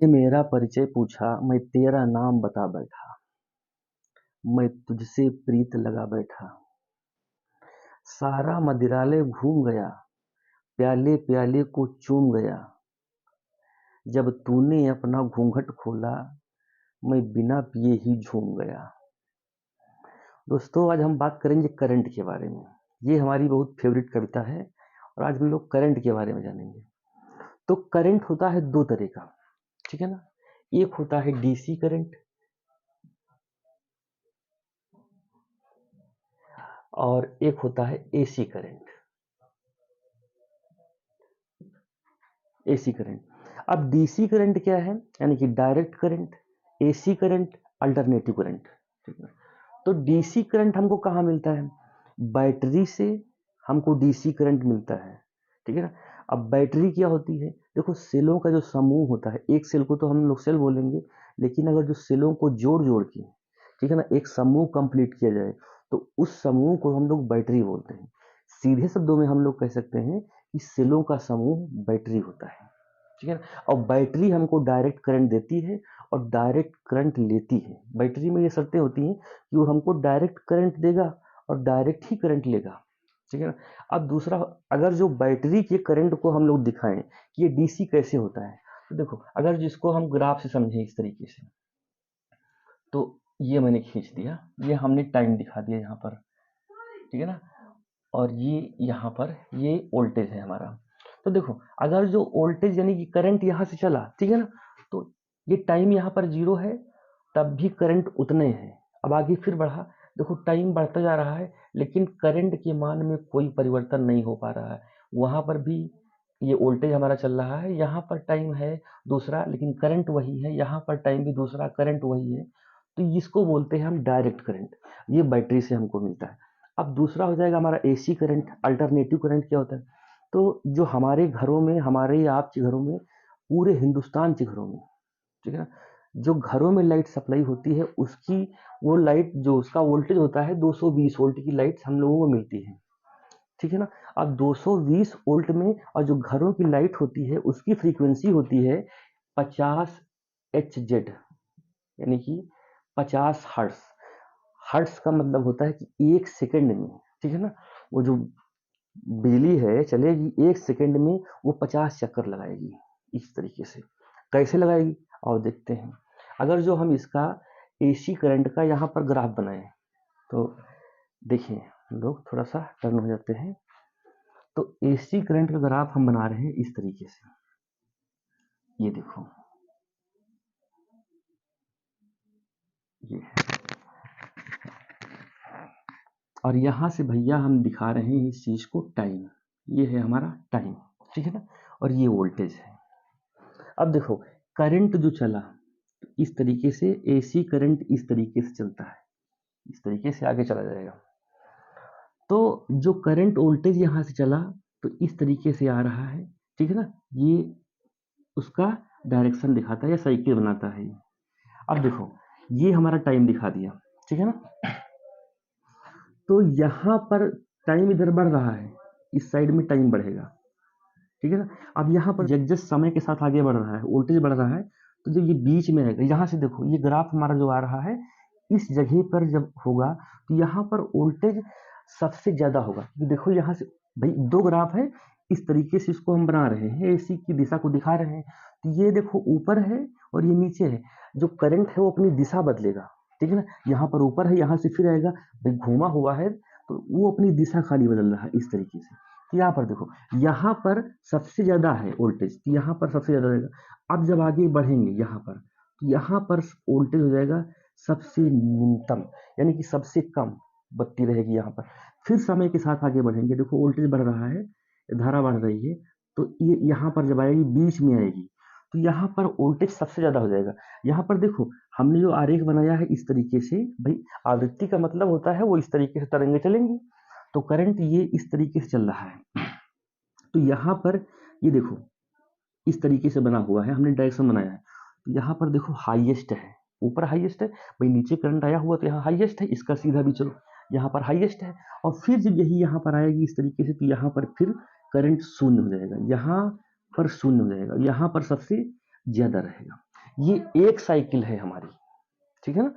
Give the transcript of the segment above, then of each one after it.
ने मेरा परिचय पूछा, मैं तेरा नाम बता बैठा, मैं तुझसे प्रीत लगा बैठा, सारा मदिरालय घूम गया, प्याले प्याले को चूम गया, जब तूने अपना घूंघट खोला, मैं बिना पिए ही झूम गया। दोस्तों, आज हम बात करेंगे करंट के बारे में। ये हमारी बहुत फेवरेट कविता है और आज हम लोग करंट के बारे में जानेंगे। तो करंट होता है दो तरह का, ठीक है ना। एक होता है डीसी करंट और एक होता है एसी करंट। AC current. अब डीसी करंट क्या है, यानी कि direct current. AC current alternative current, ठीक है। तो डीसी करंट हमको कहाँ मिलता है? बैटरी से हमको डीसी करंट मिलता है, ठीक है ना। अब बैटरी क्या होती है? देखो, सेलों का जो समूह होता है, एक सेल को तो हम लोग सेल बोलेंगे, लेकिन अगर जो सेलों को जोड़ जोड़ के, ठीक है ना, एक समूह कंप्लीट किया जाए तो उस समूह को हम लोग बैटरी बोलते हैं। सीधे शब्दों में हम लोग कह सकते हैं कि सेलों का समूह बैटरी होता है, ठीक है ना। और बैटरी हमको डायरेक्ट करंट देती है और डायरेक्ट करंट लेती है। बैटरी में ये शर्तें होती हैं कि वो हमको डायरेक्ट करंट देगा और डायरेक्ट ही करंट लेगा, ठीक है ना। अब दूसरा, अगर जो बैटरी के करंट को हम लोग दिखाएं कि ये डीसी कैसे होता है, तो देखो, अगर जिसको हम ग्राफ से समझें इस तरीके से, तो ये मैंने खींच दिया, ये हमने टाइम दिखा दिया यहाँ पर, ठीक है ना। और ये यहाँ पर ये वोल्टेज है हमारा। तो देखो, अगर जो वोल्टेज यानी कि करंट यहाँ से चला, ठीक है ना, तो ये टाइम यहाँ पर 0 है, तब भी करंट उतने हैं। अब आगे फिर बढ़ा, देखो टाइम बढ़ता जा रहा है लेकिन करंट के मान में कोई परिवर्तन नहीं हो पा रहा है। वहाँ पर भी ये वोल्टेज हमारा चल रहा है, यहाँ पर टाइम है दूसरा लेकिन करंट वही है, यहाँ पर टाइम भी दूसरा, करंट वही है। तो इसको बोलते हैं हम डायरेक्ट करंट। ये बैटरी से हमको मिलता है। अब दूसरा हो जाएगा हमारा एसी करंट। अल्टरनेटिव करंट क्या होता है? तो जो हमारे घरों में, हमारे आपके घरों में, पूरे हिंदुस्तान के घरों में, ठीक है ना, जो घरों में लाइट सप्लाई होती है उसकी, वो लाइट जो उसका वोल्टेज होता है 220 वोल्ट की लाइट हम लोगों को मिलती है, ठीक है ना। अब 220 वोल्ट में, और जो घरों की लाइट होती है उसकी फ्रीक्वेंसी होती है 50 HZ, यानी कि 50 हर्ट्स। हर्ट्स का मतलब होता है कि एक सेकंड में, ठीक है ना, वो जो बिजली है चलेगी एक सेकंड में, वो 50 चक्कर लगाएगी। इस तरीके से कैसे लगाएगी और देखते हैं। अगर जो हम इसका एसी करंट का यहाँ पर ग्राफ बनाए, तो देखिए, लोग थोड़ा सा टर्न हो जाते हैं। तो एसी करंट का ग्राफ हम बना रहे हैं इस तरीके से। ये देखो, ये है, और यहाँ से भैया हम दिखा रहे हैं इस चीज को टाइम। ये है हमारा टाइम, ठीक है ना, और ये वोल्टेज है। अब देखो, करंट जो चला, तो इस तरीके से एसी करंट इस तरीके से चलता है, इस तरीके से आगे चला जाएगा। तो जो करंट वोल्टेज यहाँ से चला, तो इस तरीके से आ रहा है, ठीक है ना। ये उसका डायरेक्शन दिखाता है या साइकिल बनाता है। अब देखो, ये हमारा टाइम दिखा दिया, ठीक है ना। तो यहाँ पर टाइम इधर बढ़ रहा है, इस साइड में टाइम बढ़ेगा, ठीक है ना। अब यहाँ पर जब जब समय के साथ आगे बढ़ रहा है, वोल्टेज बढ़ रहा है, तो जब ये बीच में आएगा, यहाँ से देखो ये ग्राफ हमारा जो आ रहा है, इस जगह पर जब होगा तो यहाँ पर वोल्टेज सबसे ज्यादा होगा। तो देखो यहाँ से, भाई दो ग्राफ है, इस तरीके से इसको हम बना रहे हैं, एसी की दिशा को दिखा रहे हैं। तो ये देखो ऊपर है और ये नीचे है। जो करंट है वो अपनी दिशा बदलेगा, ठीक है ना। यहाँ पर ऊपर है, यहाँ से फिर आएगा, भाई घूमा हुआ है तो वो अपनी दिशा खाली बदल रहा है इस तरीके से। तो यहाँ पर देखो, यहाँ पर सबसे ज्यादा है वोल्टेज, तो यहाँ पर सबसे ज्यादा रहेगा। अब जब आगे बढ़ेंगे यहाँ पर, तो यहाँ पर वोल्टेज हो जाएगा सबसे न्यूनतम, यानी कि सबसे कम बत्ती रहेगी यहाँ पर। फिर समय के साथ आगे बढ़ेंगे, देखो वोल्टेज बढ़ रहा है, धारा बढ़ रही है, तो ये यहाँ पर जब आएगी बीच में आएगी, तो यहाँ पर वोल्टेज सबसे ज्यादा हो जाएगा। यहाँ पर देखो, हमने जो आरेख बनाया है इस तरीके से, भाई आवृत्ति का मतलब होता है वो इस तरीके से तरंगे चलेंगी। तो करंट ये इस तरीके से चल रहा है। तो यहाँ पर ये देखो, इस तरीके से बना हुआ है, हमने डायरेक्शन बनाया है। तो यहाँ पर देखो हाईएस्ट है, ऊपर हाईएस्ट है, भाई नीचे करंट आया हुआ तो यहाँ हाईएस्ट है, इसका सीधा भी चलो, यहाँ पर हाईएस्ट है। और फिर जब यही यहाँ पर आएगी इस तरीके से, तो यहाँ पर फिर करंट शून्य हो जाएगा, यहाँ पर शून्य हो जाएगा, यहाँ पर सबसे ज्यादा रहेगा। ये एक साइकिल है हमारी, ठीक है ना।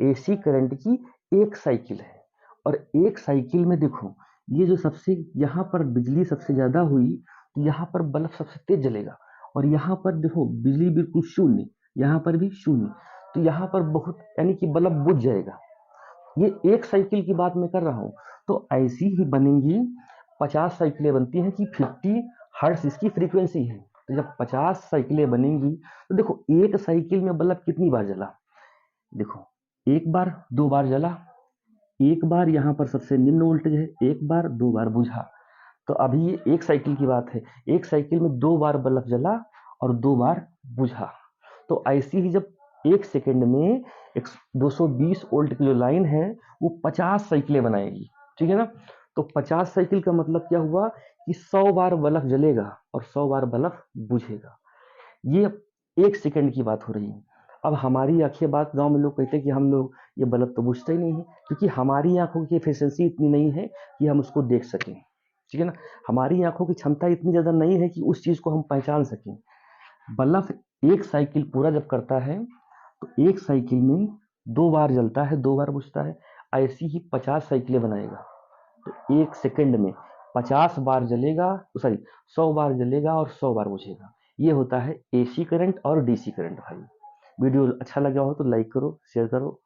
एसी करंट की एक साइकिल है, और एक साइकिल में देखो ये जो सबसे यहाँ पर बिजली सबसे ज्यादा हुई तो यहाँ पर बल्ब सबसे तेज जलेगा, और यहाँ पर देखो बिजली बिल्कुल शून्य, यहाँ पर भी शून्य, तो यहाँ पर बहुत यानी कि बल्ब बुझ जाएगा। ये एक साइकिल की बात मैं कर रहा हूँ। तो ऐसी ही बनेंगी 50 साइकिलें बनती हैं कि 50 हर्ट्ज इसकी फ्रीक्वेंसी है। तो जब 50 साइकिलें बनेंगी तो देखो एक साइकिल में बल्ब कितनी बार जला, देखो एक बार, दो बार जला, एक बार यहाँ पर सबसे निम्न वोल्टेज है, एक बार, दो बार बुझा। तो अभी ये एक साइकिल की बात है, एक साइकिल में दो बार बल्ब जला और दो बार बुझा। तो ऐसी ही जब एक सेकंड में 220 वोल्ट की जो लाइन है वो 50 साइकिलें बनाएगी, ठीक है ना। तो 50 साइकिल का मतलब क्या हुआ कि 100 बार बल्ब जलेगा और 100 बार बल्ब बुझेगा। ये एक सेकंड की बात हो रही है। अब हमारी आंखें, बात गांव में लोग कहते हैं कि हम लोग ये बल्ब तो बुझता ही नहीं है, क्योंकि हमारी आंखों की एफिशिएंसी इतनी नहीं है कि हम उसको देख सकें, ठीक है ना। हमारी आंखों की क्षमता इतनी ज्यादा नहीं है कि उस चीज को हम पहचान सकें। बल्ब एक साइकिल पूरा जब करता है तो एक साइकिल में दो बार जलता है, दो बार बुझता है। ऐसी ही 50 साइकिलें बनाएगा तो एक सेकंड में 50 बार जलेगा, सॉरी 100 बार जलेगा और 100 बार बुझेगा। ये होता है एसी करंट और डीसी करंट भाई। वीडियो अच्छा लगा हो तो लाइक करो, शेयर करो।